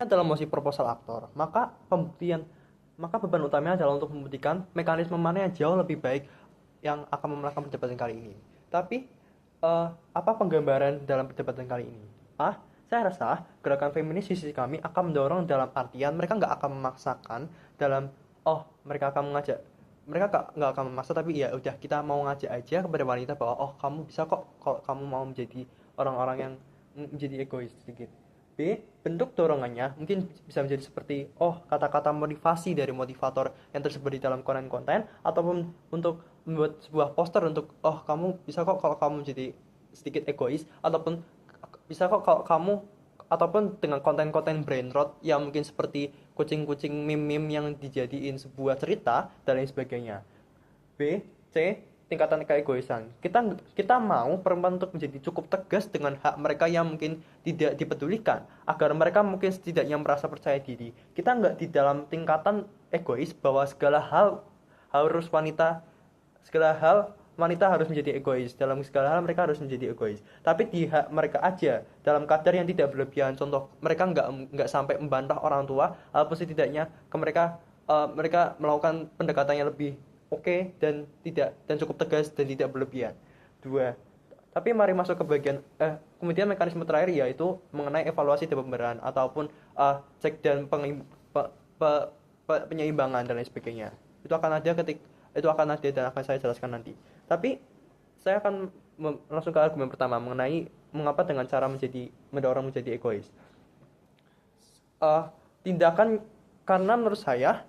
dalam mosi proposal aktor, maka beban utamanya adalah untuk membuktikan mekanisme mana yang jauh lebih baik yang akan memenangkan perdebatan kali ini. Tapi apa penggambaran dalam perdebatan kali ini? Saya rasa gerakan feminis di sisi kami akan mendorong dalam artian mereka nggak akan memaksakan dalam mereka akan mengajak, mereka nggak akan memaksa, tapi ya udah kita mau ngajak aja kepada wanita bahwa kamu bisa kok kalau kamu mau menjadi orang-orang yang menjadi egois sedikit. B. Bentuk dorongannya mungkin bisa menjadi seperti kata-kata motivasi dari motivator yang tersebar di dalam konten-konten, ataupun untuk membuat sebuah poster untuk kamu bisa kok kalau kamu menjadi sedikit egois, ataupun bisa kok kalau kamu, ataupun dengan konten-konten brain rot yang mungkin seperti kucing-kucing meme-meme yang dijadiin sebuah cerita dan lain sebagainya. B. C. Tingkatan keegoisan. Kita mau perempuan untuk menjadi cukup tegas dengan hak mereka yang mungkin tidak dipedulikan, agar mereka mungkin setidaknya merasa percaya diri. Kita nggak di dalam tingkatan egois bahwa harus wanita segala hal wanita harus menjadi egois, dalam segala hal mereka harus menjadi egois, tapi di hak mereka aja dalam kadar yang tidak berlebihan. Contoh, mereka nggak sampai membantah orang tua, ataupun setidaknya mereka melakukan pendekatan yang lebih oke, dan cukup tegas dan tidak berlebihan. Dua. Tapi mari masuk ke bagian kemudian mekanisme terakhir, yaitu mengenai evaluasi dan pembenaran, ataupun cek dan penyeimbangan dan lain sebagainya. Itu akan ada dan akan saya jelaskan nanti. Tapi saya akan langsung ke argumen pertama mengenai mengapa dengan cara mendorong menjadi egois. Tindakan Karena menurut saya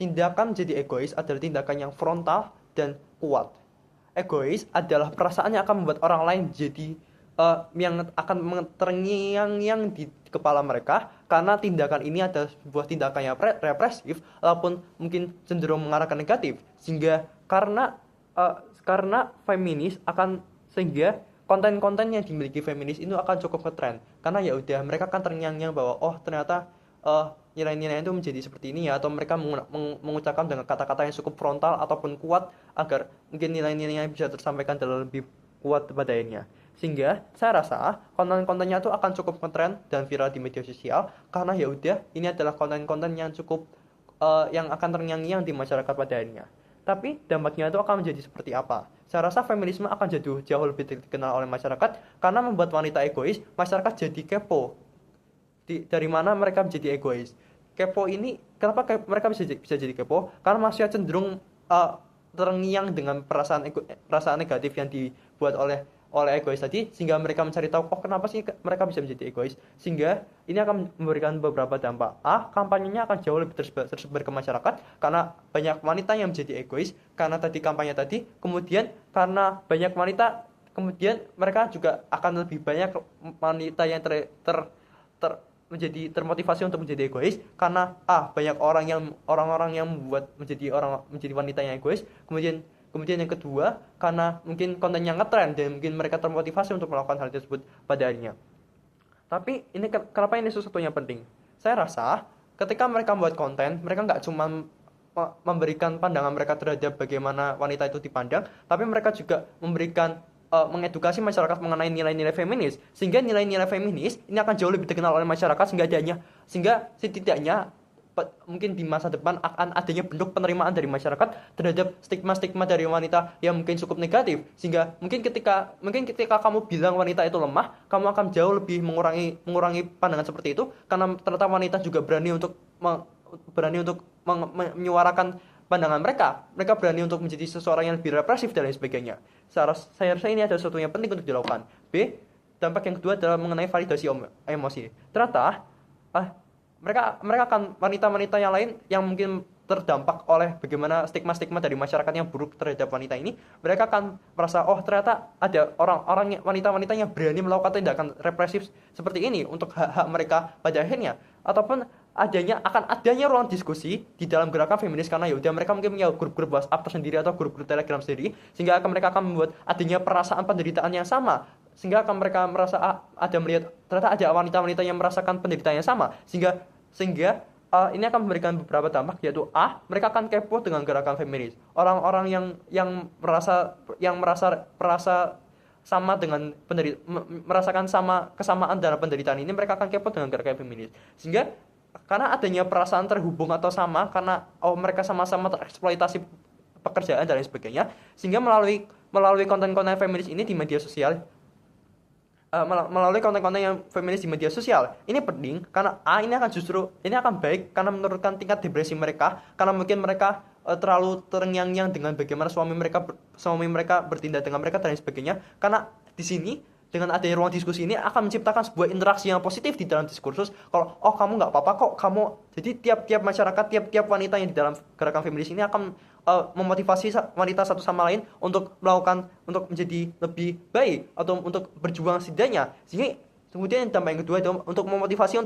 tindakan menjadi egois adalah tindakan yang frontal dan kuat. Egois adalah perasaan yang akan membuat orang lain jadi yang akan terngiang-ngiang di kepala mereka, karena tindakan ini adalah sebuah tindakan yang represif ataupun mungkin cenderung mengarah ke negatif, sehingga karena feminis akan sehingga konten-konten yang dimiliki feminis itu akan cukup ngetrend, karena ya udah mereka akan terngiang-ngiang bahwa ternyata nilai-nilai itu menjadi seperti ini ya, atau mereka mengucapkan dengan kata-kata yang cukup frontal ataupun kuat agar mungkin nilai-nilainya bisa tersampaikan dalam lebih kuat pada akhirnya. Sehingga saya rasa konten-kontennya itu akan cukup ngetrend dan viral di media sosial, karena ya udah ini adalah konten-konten yang cukup yang akan terngiang-ngiang di masyarakat pada akhirnya. Tapi dampaknya itu akan menjadi seperti apa? Saya rasa feminisme akan jauh lebih dikenal oleh masyarakat, karena membuat wanita egois, masyarakat jadi kepo. Dari mana mereka menjadi egois? Kepo ini, kenapa mereka bisa jadi kepo? Karena manusia cenderung terngiang dengan perasaan negatif yang dibuat oleh egois tadi, sehingga mereka mencari tahu kenapa sih mereka bisa menjadi egois, sehingga ini akan memberikan beberapa dampak. Kampanyenya akan jauh lebih tersebar ke masyarakat, karena banyak wanita yang menjadi egois karena tadi kampanye tadi. Kemudian karena banyak wanita, kemudian mereka juga akan lebih banyak wanita yang menjadi termotivasi untuk menjadi egois, karena banyak orang-orang yang membuat menjadi wanita yang egois. Kemudian yang kedua, karena mungkin kontennya ngetrend dan mungkin mereka termotivasi untuk melakukan hal tersebut pada harinya. Tapi ini kenapa ini sesuatu yang penting? Saya rasa ketika mereka membuat konten, mereka nggak cuma memberikan pandangan mereka terhadap bagaimana wanita itu dipandang, tapi mereka juga mengedukasi masyarakat mengenai nilai-nilai feminis, sehingga nilai-nilai feminis ini akan jauh lebih dikenal oleh masyarakat, sehingga setidaknya mungkin di masa depan akan adanya bentuk penerimaan dari masyarakat terhadap stigma-stigma dari wanita yang mungkin cukup negatif, sehingga mungkin ketika kamu bilang wanita itu lemah, kamu akan jauh lebih mengurangi pandangan seperti itu, karena ternyata wanita juga berani untuk menyuarakan pandangan mereka berani untuk menjadi seseorang yang lebih represif dan lain sebagainya. Saya rasa ini adalah sesuatu yang penting untuk dilakukan. B. Dampak yang kedua adalah mengenai validasi emosi. Ternyata mereka akan, wanita-wanita yang lain yang mungkin terdampak oleh bagaimana stigma-stigma dari masyarakat yang buruk terhadap wanita ini, mereka akan merasa ternyata ada orang-orang wanita-wanita yang berani melakukan tindakan represif seperti ini untuk hak-hak mereka pada akhirnya, ataupun akan adanya ruang diskusi di dalam gerakan feminis, karena ya udah mereka mungkin punya grup-grup WhatsApp tersendiri atau grup-grup Telegram sendiri, sehingga mereka akan membuat adanya perasaan penderitaan yang sama, sehingga akan mereka merasa melihat ternyata ada wanita-wanita yang merasakan penderitaan yang sama, sehingga ini akan memberikan beberapa dampak, yaitu mereka akan kepo dengan gerakan feminis. Orang-orang yang merasa sama dengan merasakan kesamaan dalam penderitaan ini, mereka akan kepo dengan gerakan feminis, sehingga karena adanya perasaan terhubung atau sama, karena mereka sama-sama tereksploitasi pekerjaan dan lain sebagainya, sehingga melalui konten-konten feminis ini di media sosial, melalui konten-konten yang feminis di media sosial ini penting karena ini akan baik karena menurunkan tingkat depresi mereka, karena mungkin mereka terlalu terngiang-ngiang dengan bagaimana suami mereka bertindak dengan mereka dan lain sebagainya. Karena di sini dengan adanya ruang diskusi ini akan menciptakan sebuah interaksi yang positif di dalam diskursus. Kalau kamu nggak apa-apa kok, jadi tiap masyarakat, tiap wanita yang di dalam gerakan feminis ini akan memotivasi wanita satu sama lain untuk menjadi lebih baik atau untuk berjuang setidaknya. Sehingga kemudian dampak yang kedua itu untuk memotivasi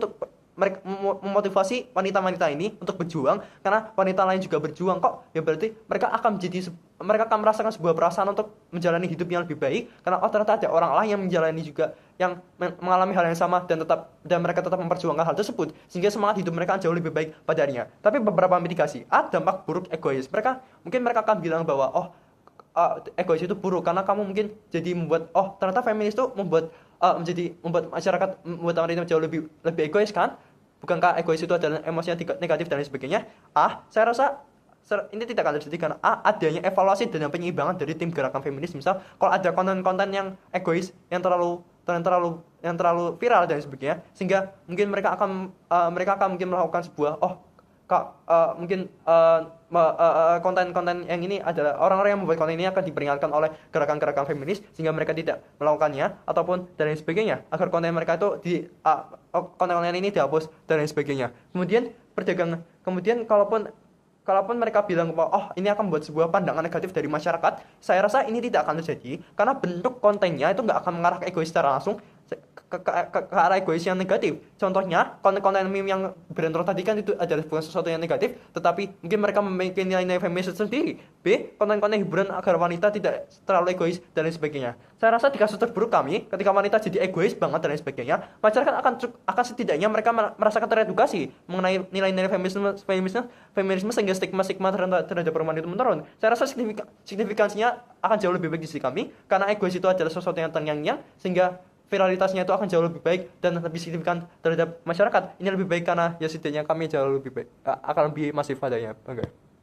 wanita-wanita ini untuk berjuang, karena wanita lain juga berjuang kok, ya berarti mereka akan merasakan sebuah perasaan untuk menjalani hidup yang lebih baik, karena ternyata ada orang lain yang menjalani juga, yang mengalami hal yang sama, dan mereka tetap memperjuangkan hal tersebut, sehingga semangat hidup mereka jauh lebih baik pada harinya. Tapi beberapa mitigasi, dampak buruk egois. Mungkin mereka akan bilang bahwa egois itu buruk karena kamu mungkin jadi membuat ternyata feminis itu membuat masyarakat, membuat wanita jauh lebih egois kan? Bukankah egois itu adalah emosi yang negatif dan lain sebagainya? Saya rasa ini tidak akan terjadi karena adanya evaluasi dan penyeimbangan dari tim gerakan feminis. Misal kalau ada konten-konten yang egois, yang terlalu viral dan sebagainya, sehingga mungkin mereka akan mungkin melakukan sebuah mungkin konten-konten yang ini adalah orang-orang yang membuat konten ini akan diperingatkan oleh gerakan-gerakan feminis, sehingga mereka tidak melakukannya ataupun dan lain sebagainya, agar konten mereka itu konten-konten ini dihapus dan lain sebagainya. Kemudian kalaupun mereka bilang bahwa ini akan membuat sebuah pandangan negatif dari masyarakat, saya rasa ini tidak akan terjadi karena bentuk kontennya itu nggak akan mengarah ke egois secara langsung, ke arah egois yang negatif. Contohnya konten-konten meme yang berintro tadi kan itu adalah bukan sesuatu yang negatif, tetapi mungkin mereka memiliki nilai-nilai feminis sendiri. B, konten-konten hiburan agar wanita tidak terlalu egois dan lain sebagainya. Saya rasa di kasus terburuk kami, ketika wanita jadi egois banget dan lain sebagainya, masyarakat akan setidaknya mereka merasakan teredukasi mengenai nilai-nilai feminisme sehingga stigma terhadap perempuan itu menurun. Saya rasa signifikansinya akan jauh lebih baik di sisi kami, karena egois itu adalah sesuatu yang terngiang-ngiang, sehingga viralitasnya itu akan jauh lebih baik dan lebih signifikan terhadap masyarakat. Ini lebih baik karena ya setidaknya kami jauh lebih baik, akan lebih masif padanya. Oke.